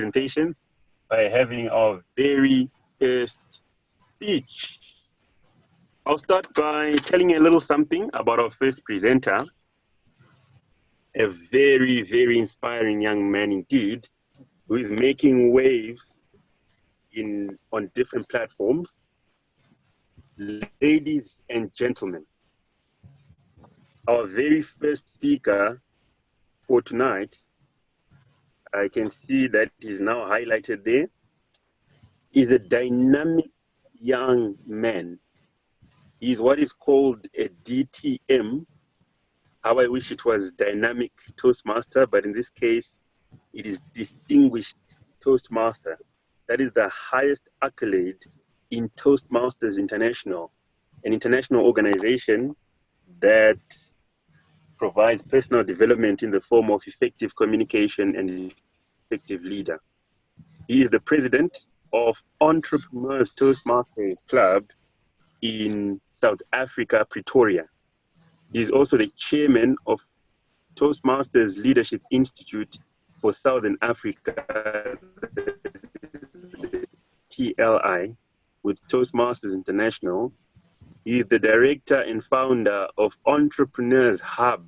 presentations by having our very first speech. I'll start by telling you a little something about our first presenter, a very, very inspiring young man indeed, who is making waves on different platforms. Ladies and gentlemen, our very first speaker for tonight, I can see that is now highlighted there, is a dynamic young man. He's what is called a DTM. How I wish it was dynamic Toastmaster, but in this case, it is distinguished Toastmaster. That is the highest accolade in Toastmasters International, an international organization that provides personal development in the form of effective communication and effective leader. He is the president of Entrepreneurs Toastmasters Club in South Africa, Pretoria. He is also the chairman of Toastmasters Leadership Institute for Southern Africa, TLI, with Toastmasters International. He is the director and founder of Entrepreneurs Hub,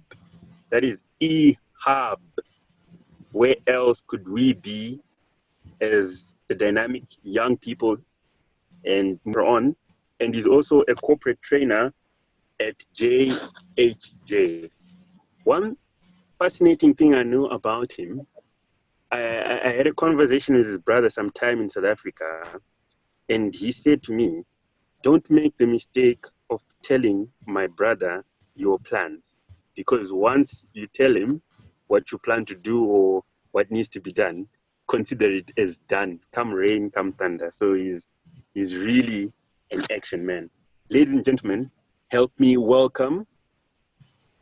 that is eHub. Where else could we be as the dynamic young people and more on? And he's also a corporate trainer at JHJ. One fascinating thing I know about him, I had a conversation with his brother sometime in South Africa, and he said to me, don't make the mistake of telling my brother your plans, because once you tell him what you plan to do or what needs to be done, consider it as done, come rain, come thunder. So he's really an action man. Ladies and gentlemen, help me welcome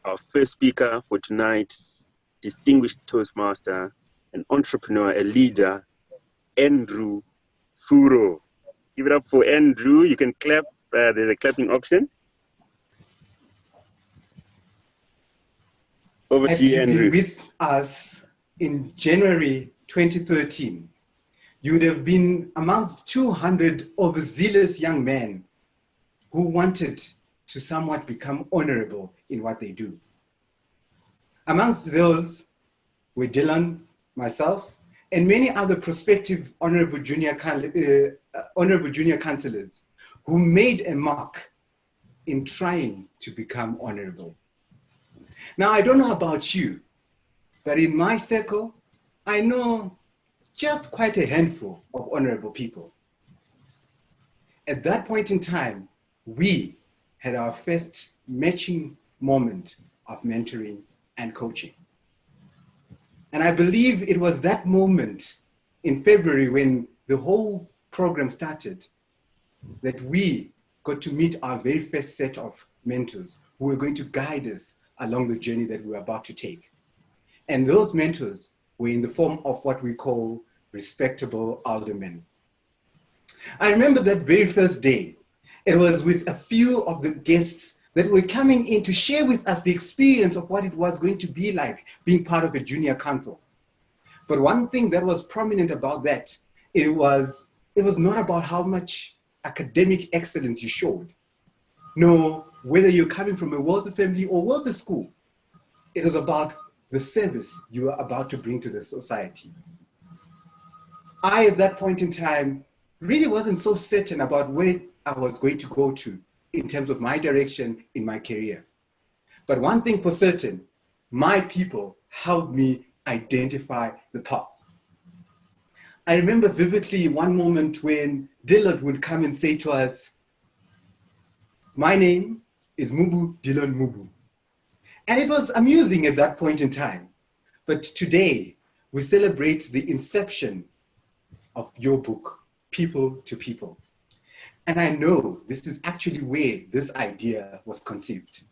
our first speaker for tonight's distinguished Toastmaster, an entrepreneur, a leader, Andrew Tsuro. Give it up for Andrew. You can clap. There's a clapping option. Over to you, Andrew. Had you been with us in January 2013, you would have been amongst 200 overzealous young men who wanted to somewhat become honorable in what they do. Amongst those were Dylan, myself, and many other prospective honorable junior councillors who made a mark in trying to become honorable. Now, I don't know about you, but in my circle, I know just quite a handful of honorable people. At that point in time, we had our first matching moment of mentoring and coaching. And I believe it was that moment in February when the whole program started that we got to meet our very first set of mentors who were going to guide us along the journey that we were about to take. And those mentors were in the form of what we call respectable aldermen. I remember that very first day. It was with a few of the guests that were coming in to share with us the experience of what it was going to be like being part of a junior council. But one thing that was prominent about that, it was not about how much academic excellence you showed. No, whether you're coming from a wealthy family or wealthy school, it was about the service you were about to bring to the society. I, at that point in time, really wasn't so certain about where I was going to go to in terms of my direction in my career. But one thing for certain, my people helped me identify the path. I remember vividly one moment when Dylan would come and say to us, my name is Mubu Delorne Mubu. And it was amusing at that point in time. But today, we celebrate the inception of your book, People to People. And I know this is actually where this idea was conceived.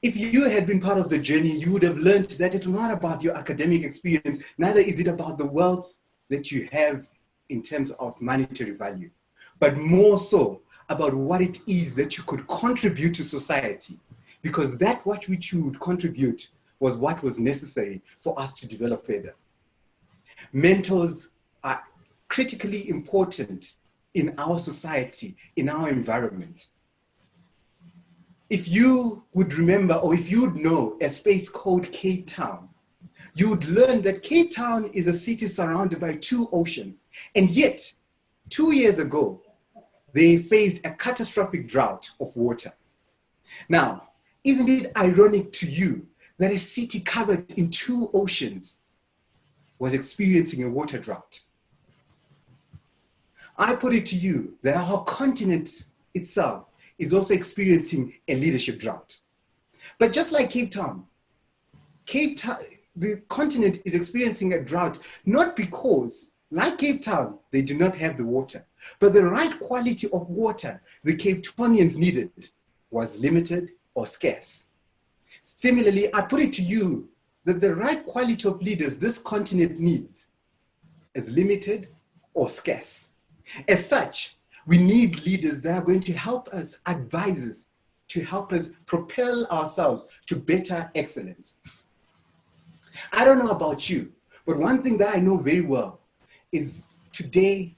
If you had been part of the journey, you would have learned that it's not about your academic experience, neither is it about the wealth that you have in terms of monetary value, but more so about what it is that you could contribute to society, because that which you would contribute was what was necessary for us to develop further. Mentors are critically important in our society, in our environment. If you would remember, or if you would know a space called Cape Town, you would learn that Cape Town is a city surrounded by 2 oceans. And yet, 2 years ago, they faced a catastrophic drought of water. Now, isn't it ironic to you that a city covered in 2 oceans was experiencing a water drought? I put it to you that our continent itself is also experiencing a leadership drought. But just like Cape Town, the continent is experiencing a drought, not because, like Cape Town, they do not have the water, but the right quality of water the Cape Townians needed was limited or scarce. Similarly, I put it to you that the right quality of leaders this continent needs is limited or scarce. As such, we need leaders that are going to help us, advisors, to help us propel ourselves to better excellence. I don't know about you, but one thing that I know very well is today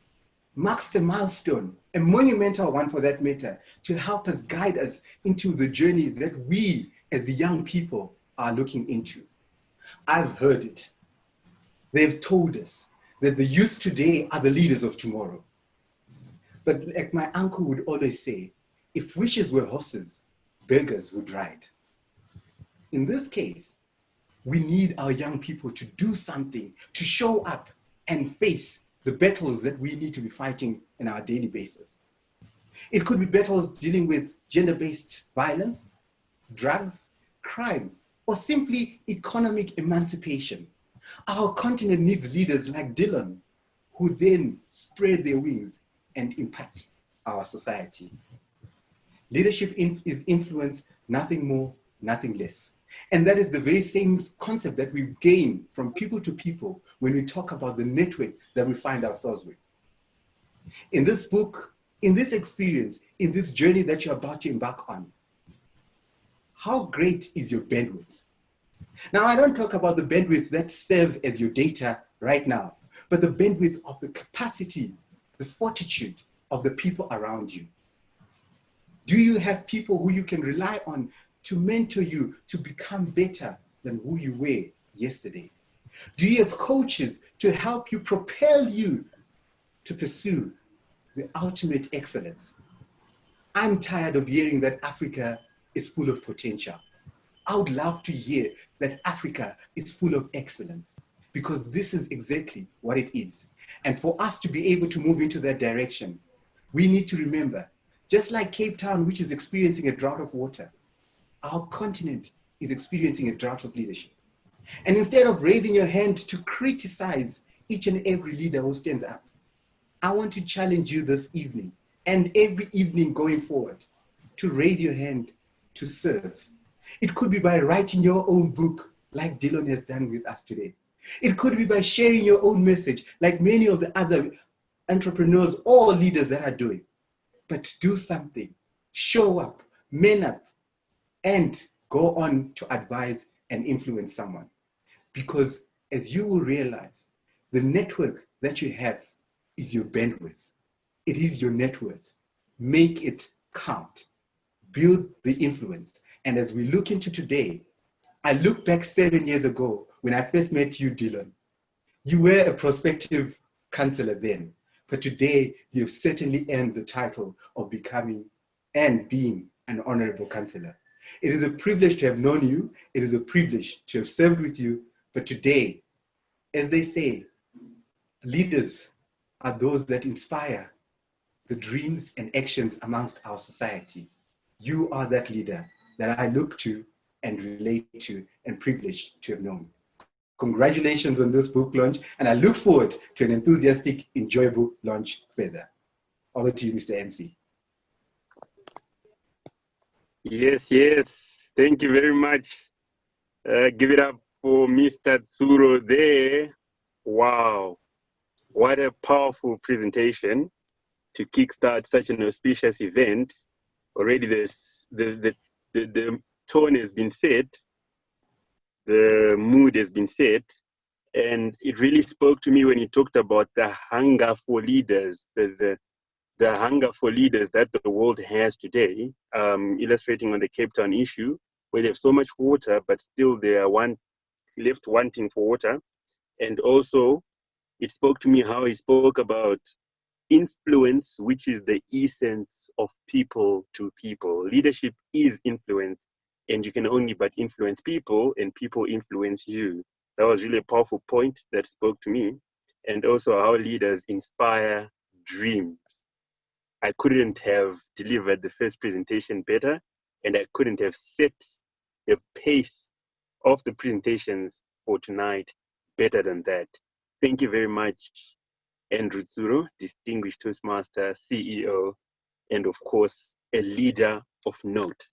marks the milestone, a monumental one for that matter, to help us guide us into the journey that we as the young people are looking into. I've heard it. They've told us that the youth today are the leaders of tomorrow. But like my uncle would always say, if wishes were horses, beggars would ride. In this case, we need our young people to do something, to show up and face the battles that we need to be fighting on our daily basis. It could be battles dealing with gender-based violence, drugs, crime, or simply economic emancipation. Our continent needs leaders like Delorne, who then spread their wings and impact our society. Leadership is influence, nothing more, nothing less. And that is the very same concept that we gain from people to people when we talk about the network that we find ourselves with. In this book, in this experience, in this journey that you're about to embark on, how great is your bandwidth? Now, I don't talk about the bandwidth that serves as your data right now, but the bandwidth of the capacity, the fortitude of the people around you. Do you have people who you can rely on to mentor you to become better than who you were yesterday? Do you have coaches to help you, propel you to pursue the ultimate excellence? I'm tired of hearing that Africa is full of potential. I would love to hear that Africa is full of excellence, because this is exactly what it is. And for us to be able to move into that direction, we need to remember, just like Cape Town, which is experiencing a drought of water, our continent is experiencing a drought of leadership. And instead of raising your hand to criticize each and every leader who stands up, I want to challenge you this evening and every evening going forward to raise your hand to serve. It could be by writing your own book like Delorne has done with us today. It could be by sharing your own message like many of the other entrepreneurs or leaders that are doing. But do something, show up, man up, and go on to advise and influence someone. Because as you will realize, the network that you have is your bandwidth. It is your net worth. Make it count. Build the influence. And as we look into today, I look back 7 years ago when I first met you, Delorne. You were a prospective counselor then, but today you've certainly earned the title of becoming and being an honorable counselor. It is a privilege to have known you. It is a privilege to have served with you. But today, as they say, leaders are those that inspire the dreams and actions amongst our society. You are that leader that I look to and relate to and privileged to have known. Congratulations on this book launch, and I look forward to an enthusiastic, enjoyable launch further. Over to you, Mr. MC. Yes, yes. Thank you very much. Give it up for Mr. Tsuro there. Wow. What a powerful presentation to kickstart such an auspicious event. Already the tone has been set, the mood has been set, And it really spoke to me when you talked about the hunger for leaders, the hunger for leaders that the world has today, illustrating on the Cape Town issue, where they have so much water, but still they are left wanting for water. And also, it spoke to me how he spoke about influence, which is the essence of people to people. Leadership is influence, and you can only but influence people, and people influence you. That was really a powerful point that spoke to me. And also how leaders inspire dreams. I couldn't have delivered the first presentation better, and I couldn't have set the pace of the presentations for tonight better than that. Thank you very much, Andrew Tsuro, distinguished Toastmaster, CEO, and of course, a leader of note.